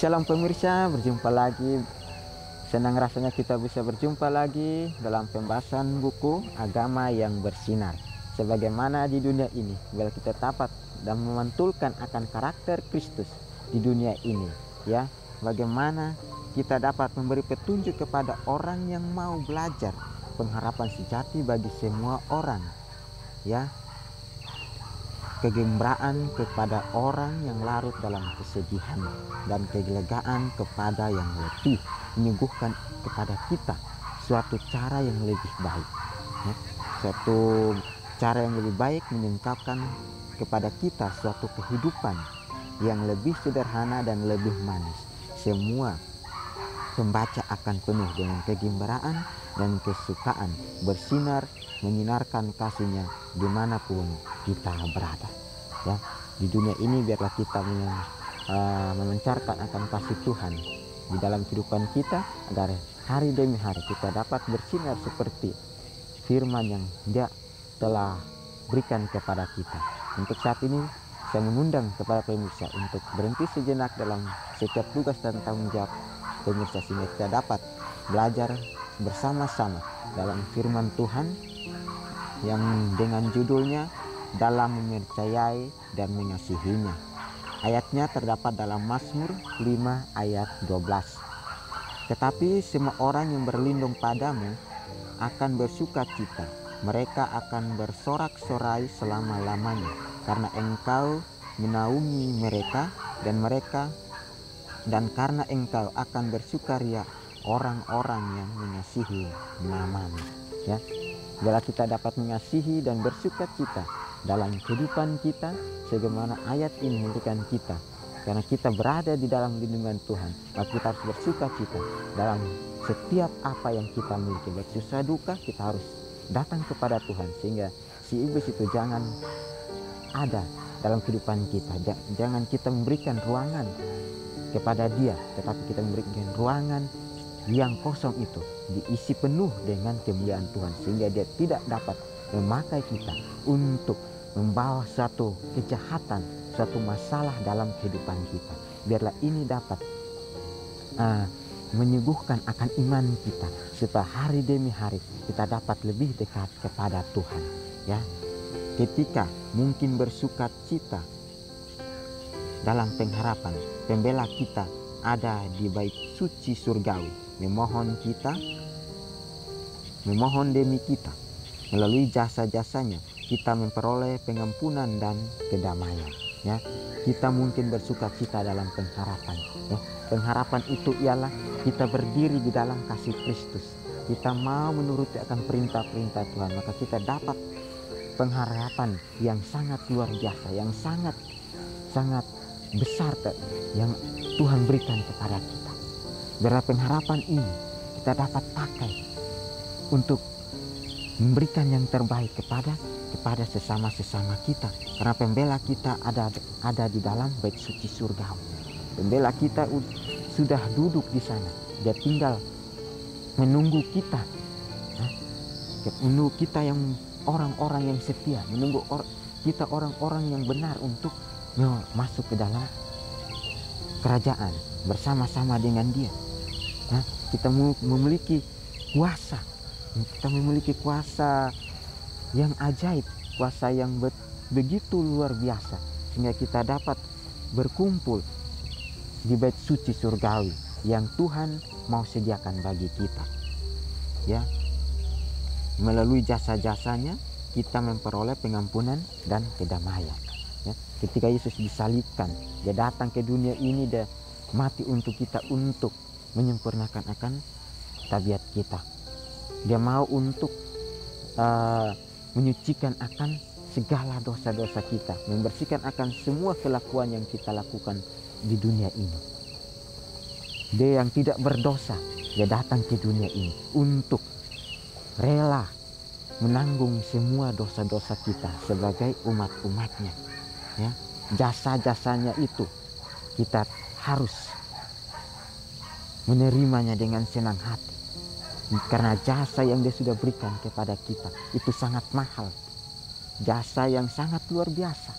Shalom pemirsa, berjumpa lagi. Senang rasanya kita bisa berjumpa lagi dalam pembahasan buku Agama yang Bersinar. Sebagaimana di dunia ini, bila kita dapat dan memantulkan akan karakter Kristus di dunia ini, ya, bagaimana kita dapat memberi petunjuk kepada orang yang mau belajar pengharapan sejati bagi semua orang, ya, kegembiraan kepada orang yang larut dalam kesedihan, dan kegelegaan kepada yang letih, menyuguhkan kepada kita suatu cara yang lebih baik, ya. Suatu cara yang lebih baik mengungkapkan kepada kita suatu kehidupan yang lebih sederhana dan lebih manis. Semua pembaca akan penuh dengan kegembiraan dan kesukaan bersinar menyinarkan kasihnya dimanapun kita berada, ya. Di dunia ini biarlah kita memancarkan akan kasih Tuhan di dalam kehidupan kita, agar hari demi hari kita dapat bersinar seperti firman yang Dia telah berikan kepada kita. Untuk saat ini saya mengundang kepada pemirsa untuk berhenti sejenak dalam setiap tugas dan tanggung jawab pemirsa, sehingga kita dapat belajar bersama-sama dalam firman Tuhan yang dengan judulnya dalam mempercayai dan mengasihinya. Ayatnya terdapat dalam Mazmur 5 ayat 12. Tetapi semua orang yang berlindung padamu akan bersuka cita, mereka akan bersorak-sorai selama-lamanya, karena engkau menaungi mereka dan karena engkau akan bersukaria orang-orang yang mengasihi namamu, ya. Bila kita dapat mengasihi dan bersuka cita dalam kehidupan kita, sebagaimana ayat ini memberikan kita, karena kita berada di dalam lindungan Tuhan, maka kita harus bersuka cita dalam setiap apa yang kita miliki. Bersusah duka kita harus datang kepada Tuhan, sehingga si iblis itu jangan ada dalam kehidupan kita. Jangan kita memberikan ruangan kepada dia, tetapi kita memberikan ruangan yang kosong itu diisi penuh dengan kemuliaan Tuhan, sehingga dia tidak dapat memakai kita untuk membawa suatu kejahatan, suatu masalah dalam kehidupan kita. Biarlah ini dapat menyuguhkan akan iman kita, supaya hari demi hari kita dapat lebih dekat kepada Tuhan, ya. Ketika mungkin bersuka cita dalam pengharapan, pembela kita ada di bait suci surgawi, memohon demi kita. Melalui jasa-jasanya kita memperoleh pengampunan dan kedamaian, ya. Kita mungkin bersuka cita dalam pengharapan, ya. Pengharapan itu ialah kita berdiri di dalam kasih Kristus. Kita mau menuruti akan perintah-perintah Tuhan, maka kita dapat pengharapan yang sangat luar biasa, yang sangat besar yang Tuhan berikan kepada kita. Biarlah pengharapan ini kita dapat pakai untuk memberikan yang terbaik kepada sesama-sesama kita, karena pembela kita ada di dalam bait suci surgawi. Pembela kita sudah duduk di sana, dia tinggal menunggu kita, menunggu kita yang orang-orang yang setia, menunggu kita orang-orang yang benar untuk masuk ke dalam kerajaan bersama-sama dengan dia. Nah, kita memiliki kuasa, yang ajaib, kuasa yang begitu luar biasa, sehingga kita dapat berkumpul di bait suci surgawi yang Tuhan mau sediakan bagi kita, ya. Melalui jasa-jasanya kita memperoleh pengampunan dan kedamaian, ya. Ketika Yesus disalibkan, dia datang ke dunia ini, dia mati untuk kita, untuk menyempurnakan akan tabiat kita. Dia mau untuk menyucikan akan segala dosa-dosa kita, membersihkan akan semua kelakuan yang kita lakukan di dunia ini. Dia yang tidak berdosa, dia datang ke dunia ini untuk rela menanggung semua dosa-dosa kita sebagai umat-umatnya, ya. Jasa-jasanya itu kita harus menerimanya dengan senang hati, karena jasa yang dia sudah berikan kepada kita itu sangat mahal, jasa yang sangat luar biasa,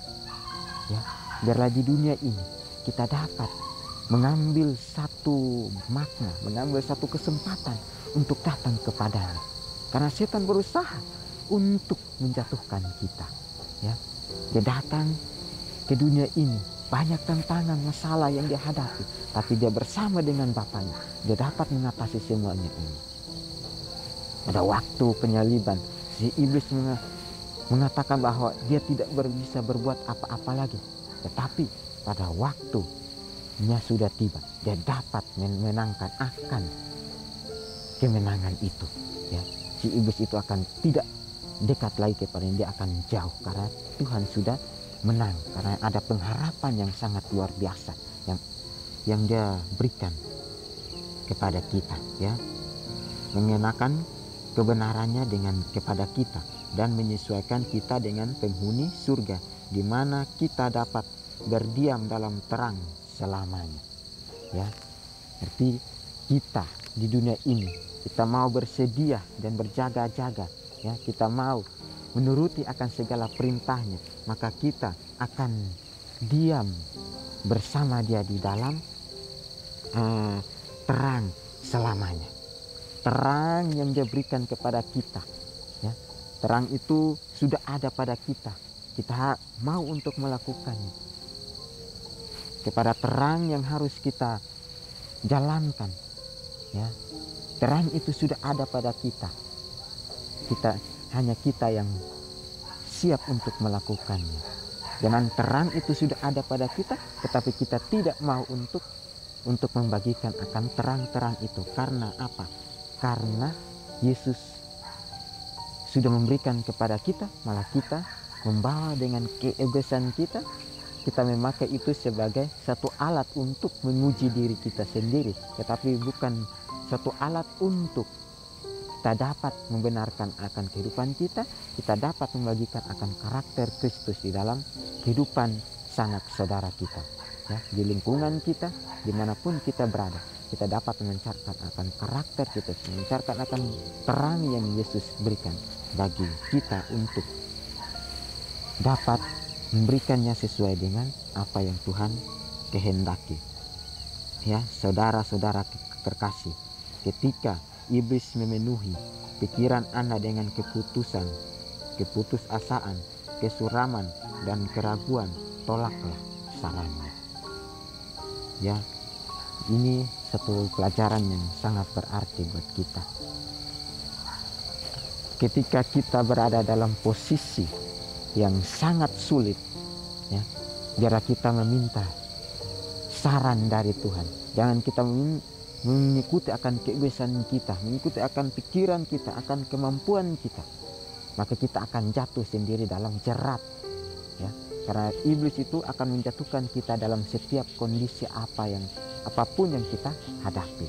ya. Biarlah di dunia ini kita dapat mengambil satu makna, mengambil satu kesempatan untuk datang kepadanya. Karena setan berusaha untuk menjatuhkan kita. Ya, dia datang ke dunia ini, banyak tantangan, masalah yang dia hadapi, tapi dia bersama dengan Bapaknya, dia dapat mengatasi semuanya ini. Pada waktu penyaliban, si iblis mengatakan bahwa dia tidak bisa berbuat apa-apa lagi. Tetapi pada waktunya sudah tiba, dia dapat memenangkan akan kemenangan itu. Ya, si iblis itu akan tidak dekat lagi kepadanya, dia akan jauh karena Tuhan sudah menang, karena ada pengharapan yang sangat luar biasa yang dia berikan kepada kita, ya, mengenakan kebenarannya kepada kita dan menyesuaikan kita dengan penghuni surga, di mana kita dapat berdiam dalam terang selamanya. Ya, berarti kita di dunia ini, kita mau bersedia dan berjaga-jaga, ya, kita mau menuruti akan segala perintahnya, maka kita akan diam bersama dia di dalam terang selamanya. Terang yang dia berikan kepada kita, ya, terang itu sudah ada pada kita. Kita mau untuk melakukannya. Kepada terang yang harus kita jalankan, ya, terang itu sudah ada pada kita. Hanya kita yang siap untuk melakukannya. Dengan terang itu sudah ada pada kita, tetapi kita tidak mau untuk membagikan akan terang-terang itu. Karena apa? Karena Yesus sudah memberikan kepada kita, malah kita membawa dengan keegoisan kita memakai itu sebagai satu alat untuk menguji diri kita sendiri, tetapi bukan satu alat untuk kita dapat membenarkan akan kehidupan kita dapat membagikan akan karakter Kristus di dalam kehidupan sanak saudara kita, ya, di lingkungan kita, dimanapun kita berada. Kita dapat mencarkan akan karakter kita, mencarkan akan terang yang Yesus berikan bagi kita untuk dapat memberikannya sesuai dengan apa yang Tuhan kehendaki. Ya, saudara-saudara terkasih, ketika iblis memenuhi pikiran Anda dengan keputusasaan, kesuraman, dan keraguan, tolaklah sarannya. Ya, ini satu pelajaran yang sangat berarti buat kita. Ketika kita berada dalam posisi yang sangat sulit, ya, biarlah kita meminta saran dari Tuhan. Jangan kita mengikuti akan keegoisan kita, mengikuti akan pikiran kita, akan kemampuan kita, maka kita akan jatuh sendiri dalam jerat, ya, karena iblis itu akan menjatuhkan kita dalam setiap kondisi apapun yang kita hadapi,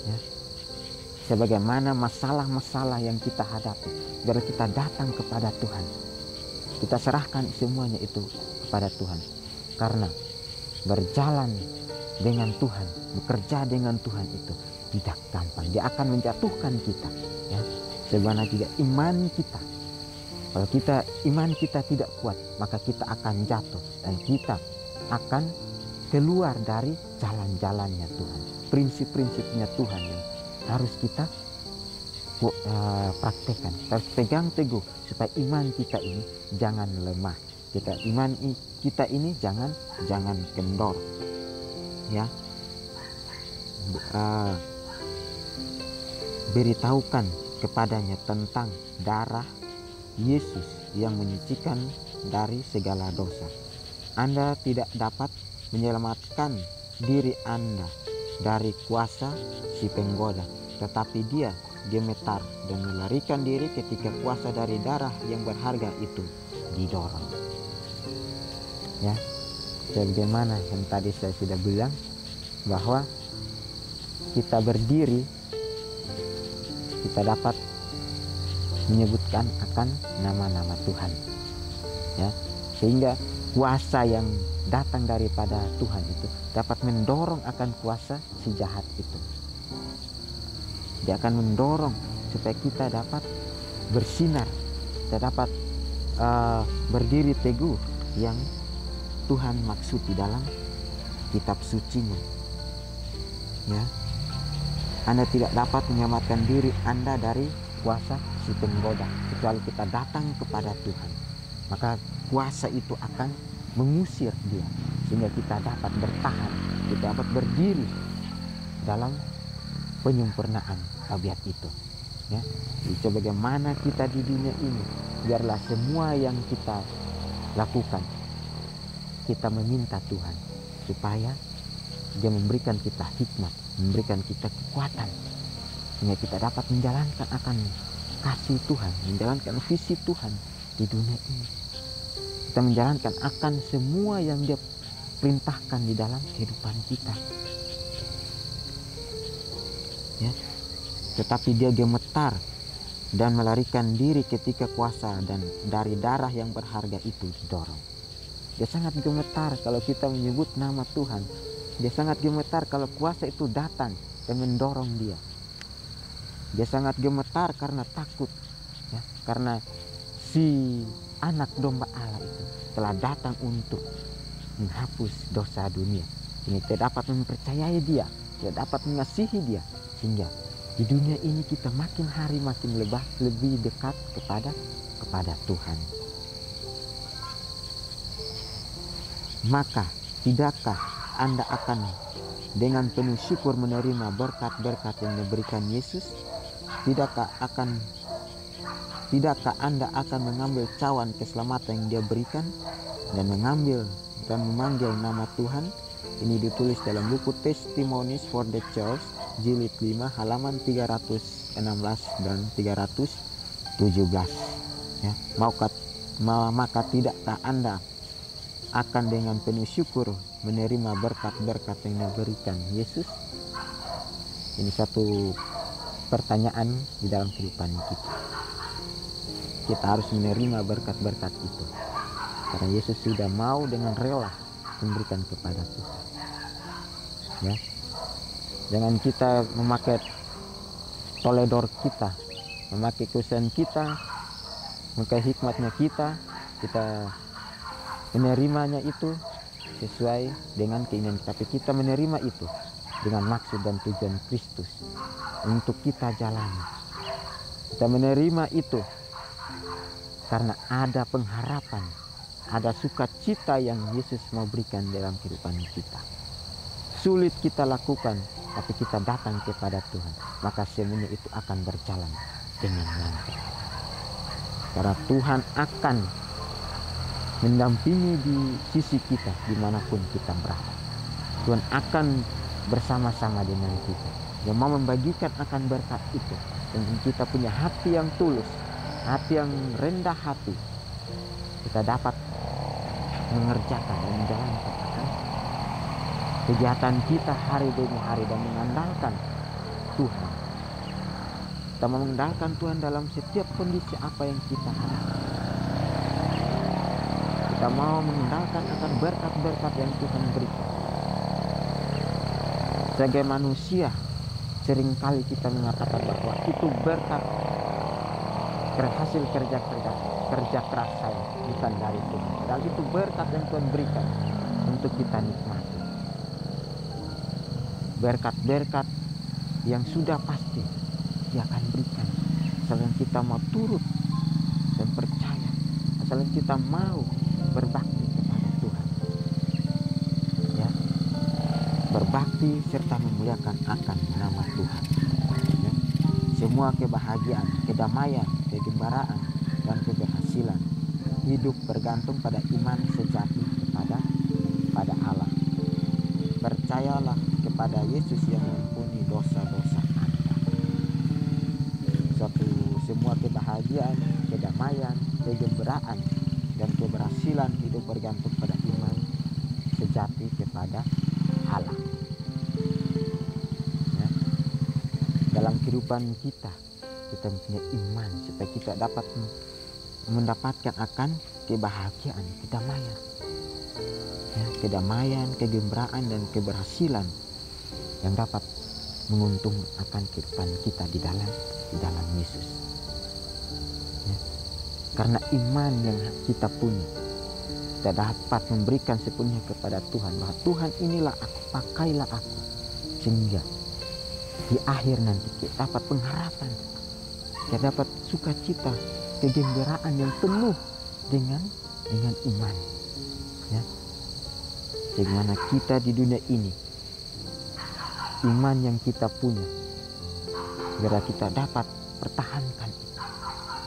ya. Sebagaimana masalah-masalah yang kita hadapi, biar kita datang kepada Tuhan, kita serahkan semuanya itu kepada Tuhan, karena berjalan dengan Tuhan, bekerja dengan Tuhan itu tidak gampang. Dia akan menjatuhkan kita, ya. Sebenarnya juga iman kita, kalau iman kita tidak kuat, maka kita akan jatuh dan kita akan keluar dari jalan-jalannya Tuhan, prinsip-prinsipnya Tuhan yang harus kita praktekkan, harus pegang teguh supaya iman kita ini jangan lemah, iman kita ini jangan kendor, ya. Beritahukan kepadanya tentang darah Yesus yang menyucikan dari segala dosa. Anda tidak dapat menyelamatkan diri Anda dari kuasa si penggoda, tetapi dia gemetar dan melarikan diri ketika kuasa dari darah yang berharga itu didorong. Ya, sebagaimana yang tadi saya sudah bilang, bahwa kita berdiri, kita dapat menyebutkan akan nama-nama Tuhan, ya, sehingga kuasa yang datang daripada Tuhan itu dapat mendorong akan kuasa si jahat itu. Dia akan mendorong supaya kita dapat bersinar, kita dapat berdiri teguh yang Tuhan maksud di dalam kitab sucinya, Ya, Anda tidak dapat menyelamatkan diri Anda dari kuasa si penggoda kecuali kita datang kepada Tuhan. Maka kuasa itu akan mengusir dia sehingga kita dapat bertahan, kita dapat berdiri dalam penyempurnaan tabiat itu. Ya, sebagaimana kita di dunia ini, biarlah semua yang kita lakukan kita meminta Tuhan supaya Dia memberikan kita hikmat, memberikan kita kekuatan sehingga kita dapat menjalankan akan kasih Tuhan, menjalankan visi Tuhan di dunia ini. Kita menjalankan akan semua yang Dia perintahkan di dalam kehidupan kita. Ya. Tetapi dia gemetar dan melarikan diri ketika kuasa dan dari darah yang berharga itu didorong. Dia sangat gemetar kalau kita menyebut nama Tuhan. Dia sangat gemetar kalau kuasa itu datang dan mendorong dia. Dia sangat gemetar karena takut, ya, karena si anak domba Allah itu telah datang untuk menghapus dosa dunia. Ini tidak dapat mempercayai dia, tidak dapat mengasihi dia, sehingga di dunia ini kita makin hari makin lebih dekat kepada Tuhan. Maka tidakkah Anda akan dengan penuh syukur menerima berkat-berkat yang diberikan Yesus? Tidakkah Anda akan mengambil cawan keselamatan yang Dia berikan dan memanggil nama Tuhan? Ini ditulis dalam buku Testimonies for the Church, jilid 5, halaman 316 dan 317. Ya, maka tidakkah Anda akan dengan penuh syukur menerima berkat-berkat yang diberikan Yesus? Ini satu pertanyaan di dalam kehidupan kita. Kita harus menerima berkat-berkat itu karena Yesus sudah mau dengan rela memberikan kepada kita. Ya, jangan kita memakai toledor kita, memakai keusahaan kita, memakai hikmatnya kita menerimanya itu sesuai dengan keinginan kita. Tapi kita menerima itu dengan maksud dan tujuan Kristus untuk kita jalani. Kita menerima itu karena ada pengharapan, ada sukacita yang Yesus mau berikan dalam kehidupan kita. Sulit kita lakukan, tapi kita datang kepada Tuhan, maka semuanya itu akan berjalan dengan lancar. Karena Tuhan akan mendampingi di sisi kita dimanapun kita berada. Tuhan akan bersama-sama dengan kita, yang mau membagikan akan berkat itu. Dan kita punya hati yang tulus, hati yang rendah hati, kita dapat mengerjakan dan menjalankan akan kegiatan kita hari demi hari dan mengandalkan Tuhan. Kita mengandalkan Tuhan dalam setiap kondisi apa yang kita hadapi. Kita mau mengandalkan akan berkat-berkat yang Tuhan berikan. Sebagai manusia, seringkali kita mengatakan bahwa itu berkat hasil kerja keras saya, bukan dari Tuhan. Dan itu berkat yang Tuhan berikan untuk kita nikmati. Berkat-berkat yang sudah pasti Dia akan berikan asal kita mau turut dan percaya, asal kita mau berbakti kepada Tuhan, ya, berbakti serta memuliakan akan nama Tuhan. Ya. Semua kebahagiaan, kedamaian, kegembaraan, dan keberhasilan hidup bergantung pada iman sejati pada Allah. Percayalah kepada Yesus yang mengampuni dosa-dosa Anda. Semua kebahagiaan, kedamaian, kegembaraan, dan keberhasilan hidup bergantung pada iman sejati kepada Allah. Ya. Dalam kehidupan kita punya iman supaya kita dapat mendapatkan akan kebahagiaan, kedamaian, ya, kedamaian, kegembaraan, dan keberhasilan yang dapat menguntung akan kehidupan kita di dalam Yesus. Ya. Karena iman yang kita punya, kita dapat memberikan sepenuhnya kepada Tuhan, bahwa Tuhan inilah aku, pakailah aku sehingga di akhir nanti kita dapat pengharapan, kita dapat sukacita, kegembiraan yang penuh dengan iman, ya. Bagaimana kita di dunia ini, iman yang kita punya, biar kita dapat pertahankan itu.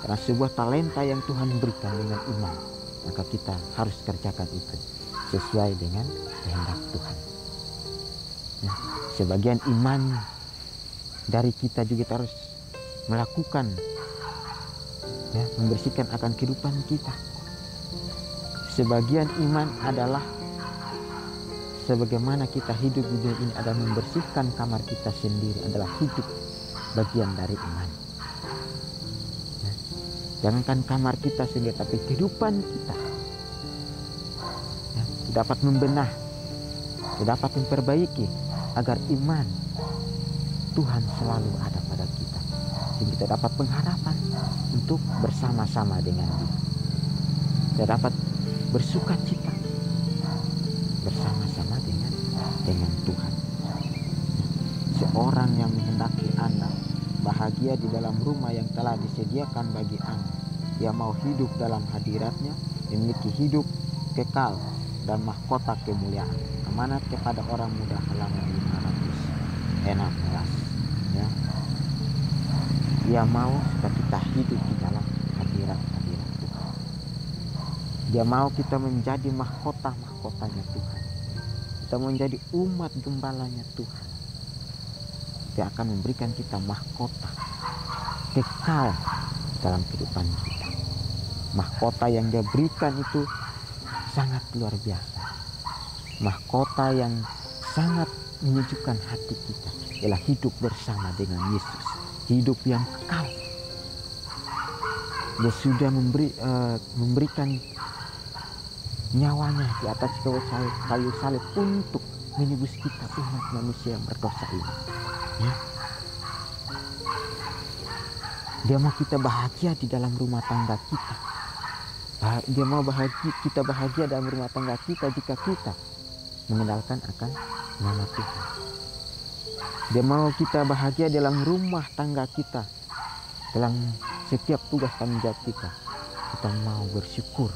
Karena sebuah talenta yang Tuhan berikan dengan iman, maka kita harus kerjakan itu sesuai dengan kehendak Tuhan. Nah, sebagian iman dari kita juga kita harus melakukan, ya, membersihkan akan kehidupan kita. Sebagian iman adalah sebagaimana kita hidup di dunia ini adalah membersihkan kamar kita sendiri, adalah hidup bagian dari iman. Nah, jangankan kamar kita sendiri, tapi kehidupan kita, ya, dapat membenah, dapat memperbaiki agar iman Tuhan selalu ada pada kita, sehingga kita dapat pengharapan untuk bersama-sama dengan Dia. Kita dapat bersuka cita bersama-sama dengan Tuhan. Seorang yang menghendaki anak bahagia di dalam rumah yang telah disediakan bagi anak, dia mau hidup dalam hadiratnya, memiliki hidup kekal dan mahkota kemuliaan. Amanat kepada orang muda halaman 516, ya. Dia mau kita hidup di dalam hadirat Tuhan. Dia mau kita menjadi mahkotanya Tuhan. Kita menjadi umat gembalanya Tuhan. Dia akan memberikan kita mahkota kekal dalam kehidupan kita. Mahkota yang Dia berikan itu sangat luar biasa. Mahkota yang sangat menyejukkan hati kita ialah hidup bersama dengan Yesus, hidup yang kekal. Dia sudah memberikan nyawanya di atas kayu salib untuk menebus kita, umat manusia yang berdosa ini, ya. Dia mau kita bahagia di dalam rumah tangga kita. Dia mau kita bahagia dalam rumah tangga kita jika kita mengandalkan akan nama Tuhan. Dia mau kita bahagia dalam rumah tangga kita, dalam setiap tugas tanggung jawab kita. Kita mau bersyukur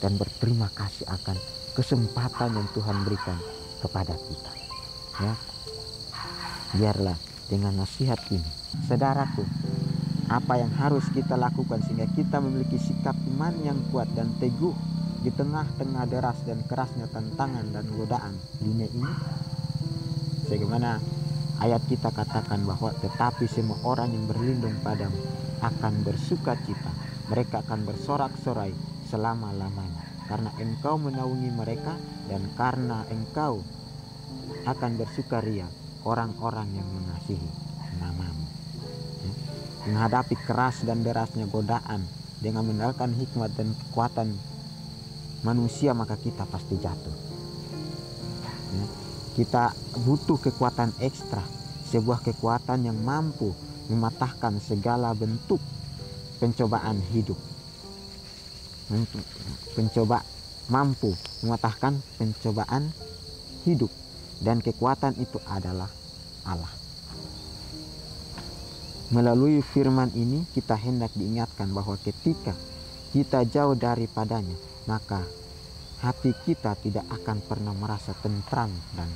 dan berterima kasih akan kesempatan yang Tuhan berikan kepada kita, ya. Biarlah dengan nasihat ini, saudaraku, apa yang harus kita lakukan sehingga kita memiliki sikap iman yang kuat dan teguh di tengah-tengah deras dan kerasnya tantangan dan godaan dunia ini. Sebagaimana ayat kita katakan bahwa tetapi semua orang yang berlindung padamu akan bersuka cita, mereka akan bersorak-sorai selama-lamanya, karena Engkau menaungi mereka, dan karena Engkau akan bersukaria orang-orang yang mengasihi namamu. Ya. Menghadapi keras dan derasnya godaan dengan mengandalkan hikmat dan kekuatan manusia, maka kita pasti jatuh, ya. Kita butuh kekuatan ekstra, sebuah kekuatan yang mampu mematahkan segala bentuk pencobaan hidup, mampu mematahkan pencobaan hidup, dan kekuatan itu adalah Allah. Melalui firman ini kita hendak diingatkan bahwa ketika kita jauh daripadanya, maka hati kita tidak akan pernah merasa tentram dan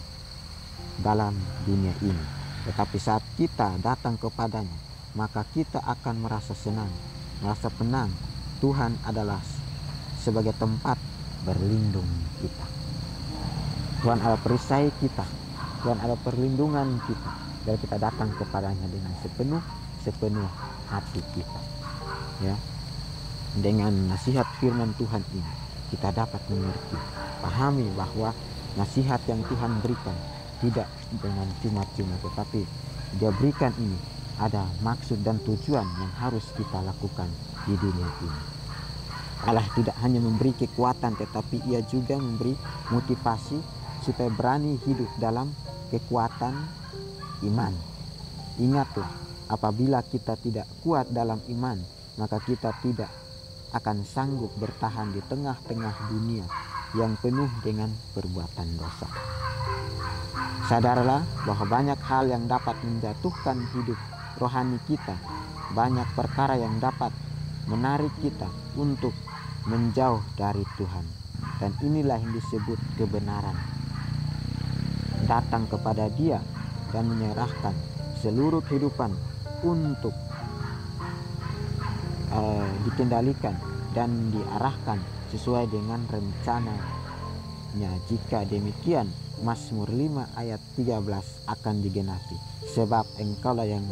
dalam dunia ini. Tetapi saat kita datang kepadanya, maka kita akan merasa senang, merasa tenang. Tuhan adalah sebagai tempat berlindung kita. Tuhan adalah perisai kita, Tuhan adalah perlindungan kita, dan kita datang kepadanya dengan sepenuh hati kita, ya. Dengan nasihat firman Tuhan ini kita dapat mengerti, pahami bahwa nasihat yang Tuhan berikan tidak dengan cuma-cuma, tetapi Dia berikan ini ada maksud dan tujuan yang harus kita lakukan di dunia ini. Allah tidak hanya memberi kekuatan, tetapi Ia juga memberi motivasi supaya berani hidup dalam kekuatan iman. Ingatlah, apabila kita tidak kuat dalam iman, maka kita tidak akan sanggup bertahan di tengah-tengah dunia yang penuh dengan perbuatan dosa. Sadarlah bahwa banyak hal yang dapat menjatuhkan hidup rohani kita, banyak perkara yang dapat menarik kita untuk menjauh dari Tuhan. Dan inilah yang disebut kebenaran. Datang kepada Dia dan menyerahkan seluruh kehidupan untuk dikendalikan dan diarahkan sesuai dengan rencananya. Jika demikian, Mazmur 5 ayat 13 akan digenapi, sebab Engkaulah yang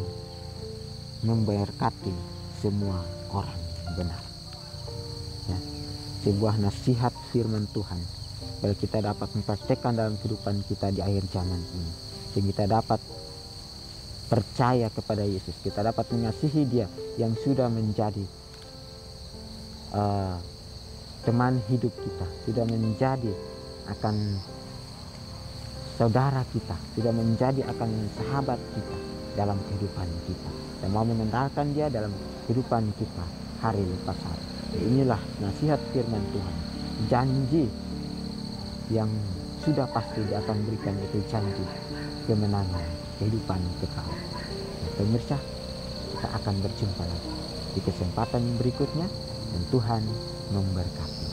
memberkati semua orang benar. Ya, sebuah nasihat firman Tuhan supaya kita dapat mempraktekkan dalam kehidupan kita di akhir zaman ini, sehingga kita dapat percaya kepada Yesus, kita dapat mengasihi Dia yang sudah menjadi teman hidup kita, sudah menjadi akan saudara kita, sudah menjadi akan sahabat kita dalam kehidupan kita, dan mau mengenalkan Dia dalam kehidupan kita hari lepas hari. Inilah nasihat firman Tuhan, janji yang sudah pasti Dia akan berikan, itu janji kemenangan, kehidupan kekal. Pemirsa, kita akan berjumpa lagi di kesempatan berikutnya, dan Tuhan memberkati.